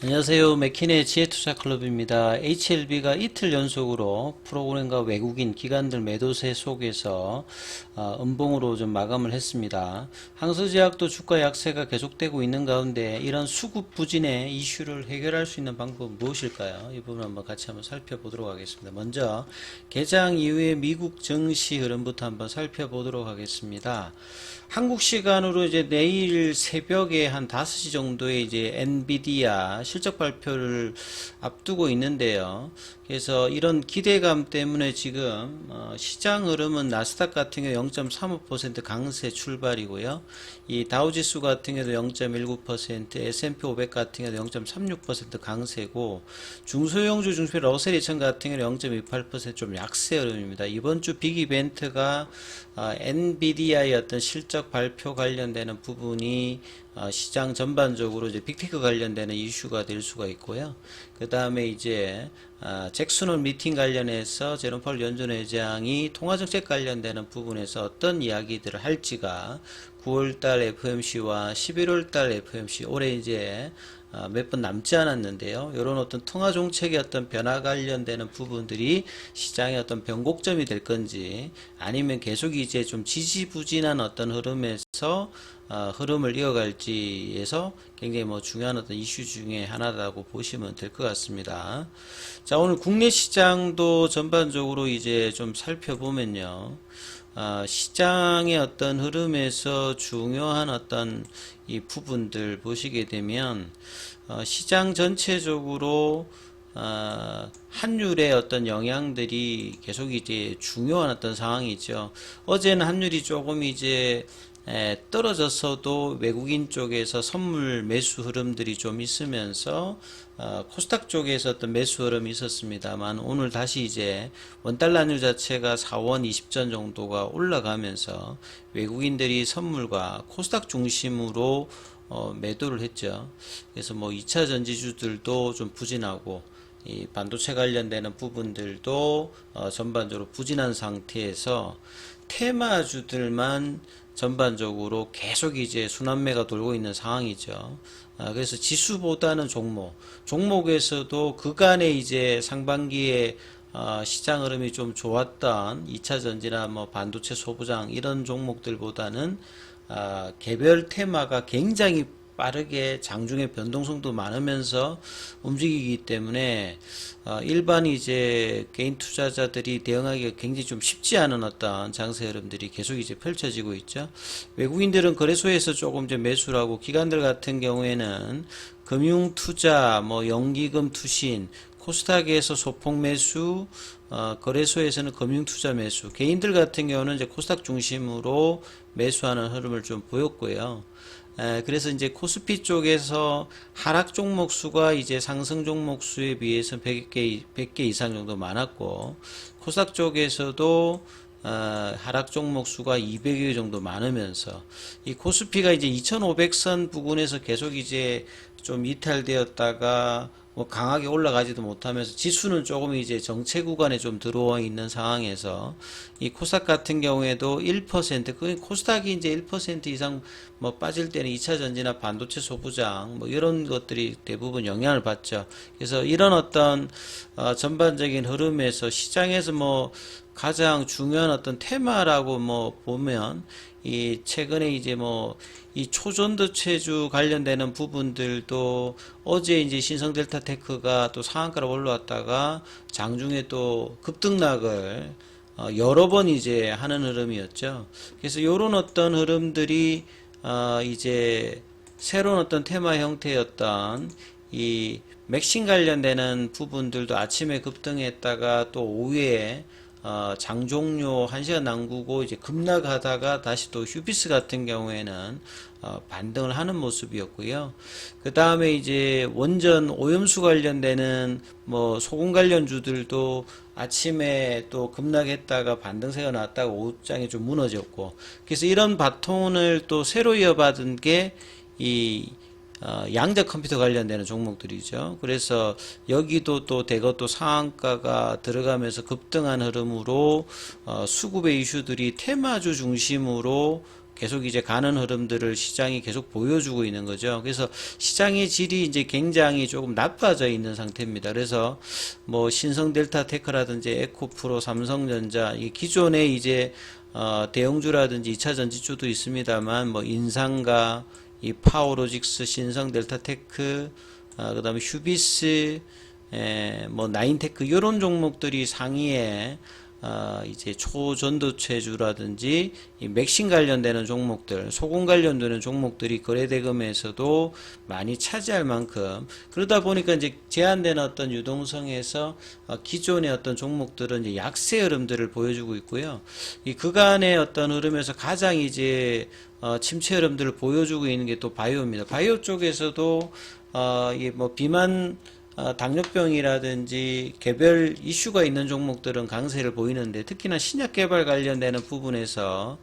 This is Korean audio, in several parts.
안녕하세요. 맥킨의 지혜투자클럽입니다. HLB가 이틀 연속으로 프로그램과 외국인 기관들 매도세 속에서 음봉으로 좀 마감을 했습니다. 항서제약도 주가 약세가 계속되고 있는 가운데 이런 수급 부진의 이슈를 해결할 수 있는 방법은 무엇일까요? 이 부분 한번 같이 한번 살펴보도록 하겠습니다. 먼저 개장 이후의 미국 증시 흐름부터 한번 살펴보도록 하겠습니다. 한국 시간으로 이제 내일 새벽에 한 5시 정도에 이제 엔비디아 실적 발표를 앞두고 있는데요. 그래서 이런 기대감 때문에 지금 시장 흐름은 나스닥 같은 경우 0.35% 강세 출발이고요. 이 다우지수 같은 경우도 0.19%, S&P 500 같은 경우도 0.36% 강세고 중소형주 중소 러셀 2000 같은 경우는 0.28%좀 약세 흐름입니다. 이번 주 빅 이벤트가 엔비디아의 어떤 실적 발표 관련되는 부분이 시장 전반적으로 이제 빅테크 관련되는 이슈가 될 수가 있고요. 그 다음에 이제 잭슨홀 미팅 관련해서 제롬 파월 연준 의장이 통화정책 관련되는 부분에서 어떤 이야기들을 할지가 9월달 FOMC와 11월달 FOMC 올해 이제 몇 번 남지 않았는데요. 이런 어떤 통화 정책의 어떤 변화 관련되는 부분들이 시장의 어떤 변곡점이 될 건지 아니면 계속 이제 좀 지지부진한 어떤 흐름에서 흐름을 이어갈지에서 굉장히 중요한 어떤 이슈 중에 하나라고 보시면 될 것 같습니다. 자, 오늘 국내 시장도 전반적으로 이제 좀 살펴보면요. 시장의 어떤 흐름에서 중요한 어떤 이 부분들 보시게 되면 시장 전체적으로 환율의 어떤 영향들이 계속 이제 중요한 어떤 상황이죠. 어제는 환율이 조금 이제 떨어졌어도 외국인 쪽에서 선물 매수 흐름들이 좀 있으면서 코스닥 쪽에서 어떤 매수 흐름이 있었습니다만 오늘 다시 이제 원달러 환율 자체가 4원 20전 정도가 올라가면서 외국인들이 선물과 코스닥 중심으로 매도를 했죠. 그래서 2차 전지주들도 좀 부진하고 이 반도체 관련되는 부분들도 전반적으로 부진한 상태에서 테마주들만 전반적으로 계속 이제 순환매가 돌고 있는 상황이죠. 그래서 지수보다는 종목에서도 그간에 이제 상반기에 시장 흐름이 좀 좋았던 2차 전지나 반도체 소부장 이런 종목들보다는 개별 테마가 굉장히 빠르게 장중에 변동성도 많으면서 움직이기 때문에 일반 이제 개인 투자자들이 대응하기가 굉장히 좀 쉽지 않은 어떤 장세 흐름들이 계속 이제 펼쳐지고 있죠. 외국인들은 거래소에서 조금 이제 매수를 하고 기관들 같은 경우에는 금융 투자, 연기금 투신, 코스닥에서 소폭 매수, 거래소에서는 금융 투자 매수, 개인들 같은 경우는 이제 코스닥 중심으로 매수하는 흐름을 좀 보였고요. 그래서 이제 코스피 쪽에서 하락 종목 수가 이제 상승 종목 수에 비해서 100개 이상 정도 많았고, 코스닥 쪽에서도 하락 종목 수가 200여 개 정도 많으면서, 이 코스피가 이제 2500선 부근에서 계속 이제 좀 이탈되었다가 강하게 올라가지도 못하면서 지수는 조금 이제 정체 구간에 좀 들어와 있는 상황에서 이 코스닥 같은 경우에도 1%, 그 코스닥이 이제 1% 이상 빠질 때는 2차 전지나 반도체 소부장 이런 것들이 대부분 영향을 받죠. 그래서 이런 어떤 전반적인 흐름에서 시장에서 가장 중요한 어떤 테마라고 보면 이 최근에 이제 이 초전도체주 관련되는 부분들도 어제 이제 신성델타테크가 또 상한가로 올라왔다가 장중에 또 급등락을 여러 번 이제 하는 흐름이었죠. 그래서 이런 어떤 흐름들이 이제 새로운 어떤 테마 형태였던 이 맥신 관련되는 부분들도 아침에 급등했다가 또 오후에 장 종료 1시간 남기고 이제 급락하다가 다시 또 휴비스 같은 경우에는 반등을 하는 모습이었고요. 그 다음에 이제 원전 오염수 관련되는 소금 관련주들도 아침에 또 급락했다가 반등세가 나왔다가 오후장에 좀 무너졌고, 그래서 이런 바톤을 또 새로 이어받은 게 이 양자 컴퓨터 관련되는 종목들이죠. 그래서 여기도 또 대거 또 상한가가 들어가면서 급등한 흐름으로 수급의 이슈들이 테마주 중심으로 계속 이제 가는 흐름들을 시장이 계속 보여주고 있는 거죠. 그래서 시장의 질이 이제 굉장히 조금 나빠져 있는 상태입니다. 그래서 뭐 신성 델타테크라든지 에코프로, 삼성전자, 이 기존에 이제 대형주라든지 2차 전지주도 있습니다만 뭐 인상가, 이 파워로직스, 신성 델타테크, 그다음에 휴비스, 뭐 나인테크 이런 종목들이 상위에 이제 초전도체주라든지 이 맥신 관련되는 종목들, 소금 관련되는 종목들이 거래대금에서도 많이 차지할 만큼, 그러다 보니까 이제 제한된 어떤 유동성에서 기존의 어떤 종목들은 이제 약세 흐름들을 보여주고 있고요. 이 그간의 어떤 흐름에서 가장 이제 침체 흐름들을 보여주고 있는 게 또 바이오입니다. 바이오 쪽에서도 이 뭐 비만 당뇨병이라든지 개별 이슈가 있는 종목들은 강세를 보이는데, 특히나 신약 개발 관련되는 부분에서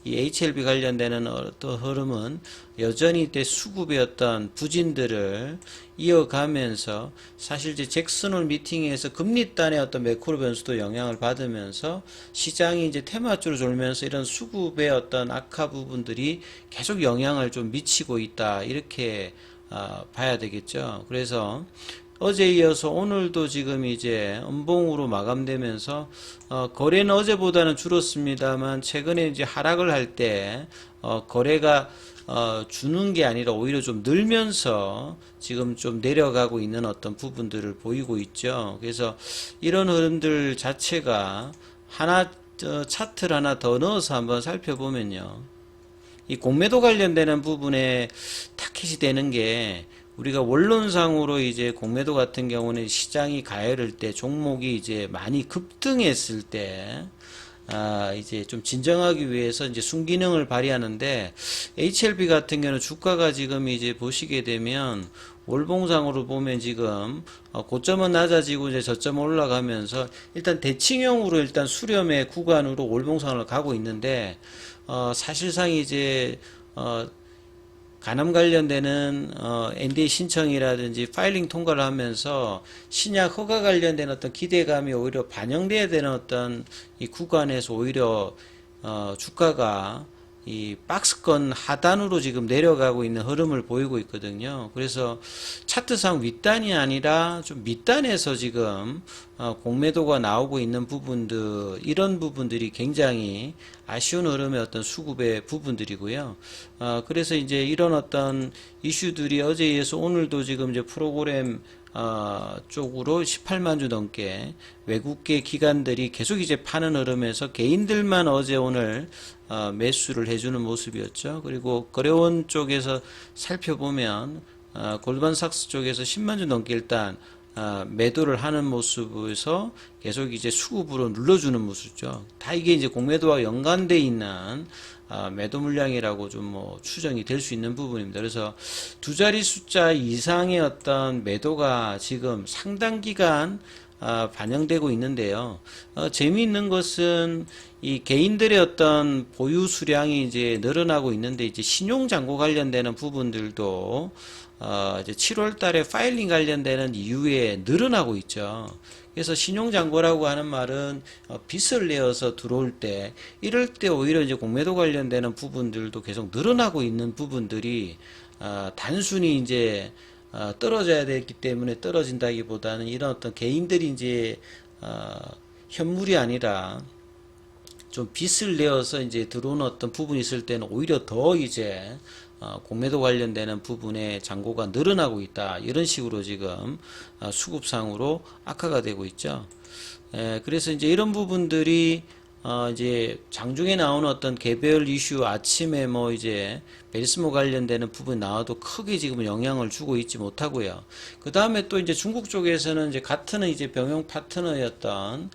이 HLB 관련되는 어떤 흐름은 여전히 수급의 어떤 부진들을 이어가면서, 사실 이제 잭슨홀 미팅에서 금리단의 어떤 매크로 변수도 영향을 받으면서 시장이 이제 테마주로 돌면서 이런 수급의 어떤 악화 부분들이 계속 영향을 좀 미치고 있다, 이렇게 봐야 되겠죠. 그래서 어제 이어서 오늘도 지금 이제 음봉으로 마감되면서 거래는 어제보다는 줄었습니다만, 최근에 이제 하락을 할 때 거래가 주는 게 아니라 오히려 좀 늘면서 지금 좀 내려가고 있는 어떤 부분들을 보이고 있죠. 그래서 이런 흐름들 자체가 하나 차트를 하나 더 넣어서 한번 살펴보면요, 이 공매도 관련되는 부분에 타깃이 되는 게, 우리가 원론상으로 이제 공매도 같은 경우는 시장이 가열할 때, 종목이 이제 많이 급등했을 때, 이제 좀 진정하기 위해서 이제 순기능을 발휘하는데, HLB 같은 경우는 주가가 지금 이제 보시게 되면 월봉상으로 보면 지금 고점은 낮아지고 이제 저점은 올라가면서 일단 대칭형으로 일단 수렴의 구간으로 월봉상을 가고 있는데, 사실상 이제 간암 관련되는 NDA 신청이라든지 파일링 통과를 하면서 신약 허가 관련된 어떤 기대감이 오히려 반영돼야 되는 어떤 이 구간에서 오히려 주가가 이 박스권 하단으로 지금 내려가고 있는 흐름을 보이고 있거든요. 그래서 차트상 윗단이 아니라 좀 밑단에서 지금 공매도가 나오고 있는 부분들, 이런 부분들이 굉장히 아쉬운 흐름의 어떤 수급의 부분들이고요. 그래서 이제 이런 어떤 이슈들이 어제에 이어서 오늘도 지금 이제 프로그램 쪽으로 18만 주 넘게 외국계 기관들이 계속 이제 파는 흐름에서 개인들만 어제 오늘 매수를 해주는 모습이었죠. 그리고 거래원 쪽에서 살펴보면 골드만삭스 쪽에서 10만 주 넘게 일단 매도를 하는 모습에서 계속 이제 수급으로 눌러주는 모습이죠. 다 이게 이제 공매도와 연관돼 있는 매도 물량이라고 좀 뭐 추정이 될 수 있는 부분입니다. 그래서 두 자리 숫자 이상의 어떤 매도가 지금 상당 기간 반영되고 있는데요. 재미있는 것은 이 개인들의 어떤 보유 수량이 이제 늘어나고 있는데, 이제 신용잔고 관련되는 부분들도 이제 7월 달에 파일링 관련되는 이후에 늘어나고 있죠. 그래서 신용잔고라고 하는 말은 빚을 내어서 들어올 때, 이럴 때 오히려 이제 공매도 관련되는 부분들도 계속 늘어나고 있는 부분들이 단순히 이제 떨어져야 되기 때문에 떨어진다기보다는, 이런 어떤 개인들이 이제 현물이 아니라 좀 빚을 내어서 이제 들어오는 어떤 부분이 있을 때는 오히려 더 이제 공매도 관련되는 부분에 잔고가 늘어나고 있다, 이런 식으로 지금 수급상으로 악화가 되고 있죠. 그래서 이제 이런 부분들이 이제 장중에 나오는 어떤 개별 이슈, 아침에 뭐 이제 베리스모 관련되는 부분이 나와도 크게 지금 영향을 주고 있지 못하고요. 그 다음에 또 이제 중국 쪽에서는 이제 같은 이제 병용 파트너였던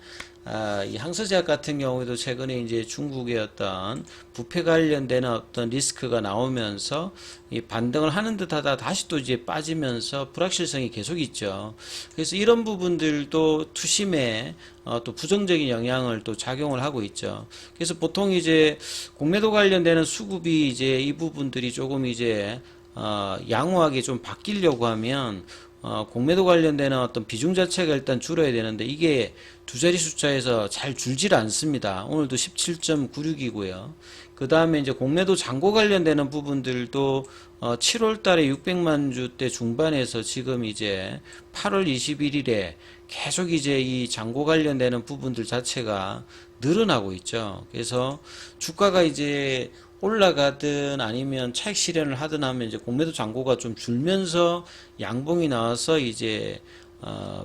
이 항서제약 같은 경우에도 최근에 이제 중국의 어떤 부패 관련되는 어떤 리스크가 나오면서 이 반등을 하는 듯하다 다시 또 이제 빠지면서 불확실성이 계속 있죠. 그래서 이런 부분들도 투심에 또 부정적인 영향을 또 작용을 하고 있죠. 그래서 보통 이제 공매도 관련되는 수급이 이제 이 부분들이 조금 이제 양호하게 좀 바뀌려고 하면 공매도 관련되는 어떤 비중 자체가 일단 줄어야 되는데, 이게 두 자리 숫자에서 잘 줄질 않습니다. 오늘도 17.96이고요. 그 다음에 이제 공매도 잔고 관련되는 부분들도 7월 달에 600만 주대 중반에서 지금 이제 8월 21일에 계속 이제 이 잔고 관련되는 부분들 자체가 늘어나고 있죠. 그래서 주가가 이제 올라가든 아니면 차익 실현을 하든 하면 이제 공매도 잔고가 좀 줄면서 양봉이 나와서 이제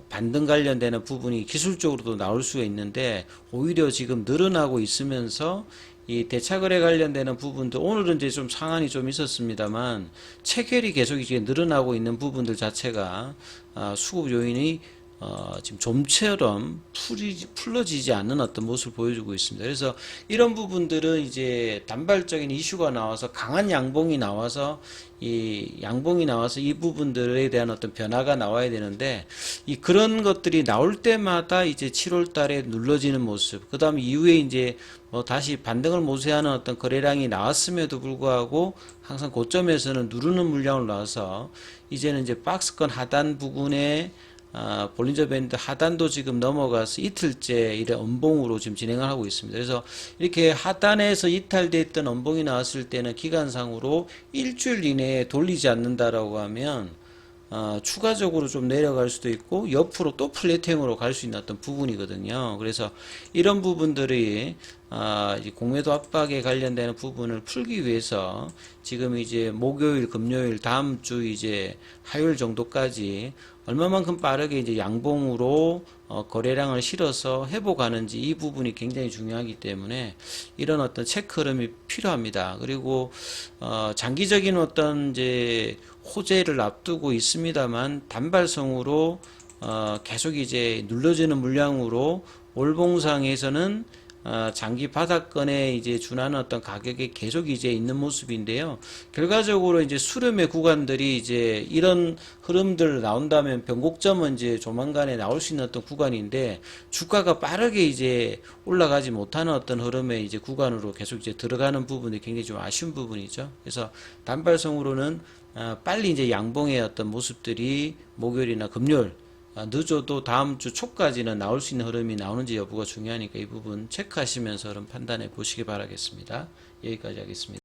반등 관련되는 부분이 기술적으로도 나올 수가 있는데, 오히려 지금 늘어나고 있으면서 이 대차거래 관련되는 부분도 오늘은 이제 좀 상한이 좀 있었습니다만, 체결이 계속 이제 늘어나고 있는 부분들 자체가 수급 요인이 지금 좀처럼 풀어지지 않는 어떤 모습을 보여주고 있습니다. 그래서 이런 부분들은 이제 단발적인 이슈가 나와서 강한 양봉이 나와서 이 부분들에 대한 어떤 변화가 나와야 되는데, 그런 것들이 나올 때마다 이제 7월 달에 눌러지는 모습, 그 다음 이후에 이제 뭐 다시 반등을 모색하는 어떤 거래량이 나왔음에도 불구하고 항상 고점에서는 누르는 물량을 놔서 이제는 이제 박스권 하단 부근에 볼린저 밴드 하단도 지금 넘어가서 이틀째 이래 음봉으로 지금 진행을 하고 있습니다. 그래서 이렇게 하단에서 이탈됐던 음봉이 나왔을 때는 기간상으로 일주일 이내에 돌리지 않는다라고 하면 추가적으로 좀 내려갈 수도 있고 옆으로 또 플랫행으로 갈 수 있는 어떤 부분이거든요. 그래서 이런 부분들이 공매도 압박에 관련되는 부분을 풀기 위해서 지금 이제 목요일, 금요일, 다음 주 이제 화요일 정도까지 얼마만큼 빠르게 이제 양봉으로 거래량을 실어서 회복하는지, 이 부분이 굉장히 중요하기 때문에 이런 어떤 체크 흐름이 필요합니다. 그리고 장기적인 어떤 이제 호재를 앞두고 있습니다만, 단발성으로 계속 이제 눌러지는 물량으로 월봉상에서는 장기 바닥권에 이제 준하는 어떤 가격에 계속 이제 있는 모습인데요. 결과적으로 이제 수렴의 구간들이 이제 이런 흐름들 나온다면 변곡점은 이제 조만간에 나올 수 있는 어떤 구간인데, 주가가 빠르게 이제 올라가지 못하는 어떤 흐름의 이제 구간으로 계속 이제 들어가는 부분이 굉장히 좀 아쉬운 부분이죠. 그래서 단발성으로는 빨리 이제 양봉의 어떤 모습들이 목요일이나 금요일, 늦어도 다음 주 초까지는 나올 수 있는 흐름이 나오는지 여부가 중요하니까 이 부분 체크하시면서 흐름 판단해 보시기 바라겠습니다. 여기까지 하겠습니다.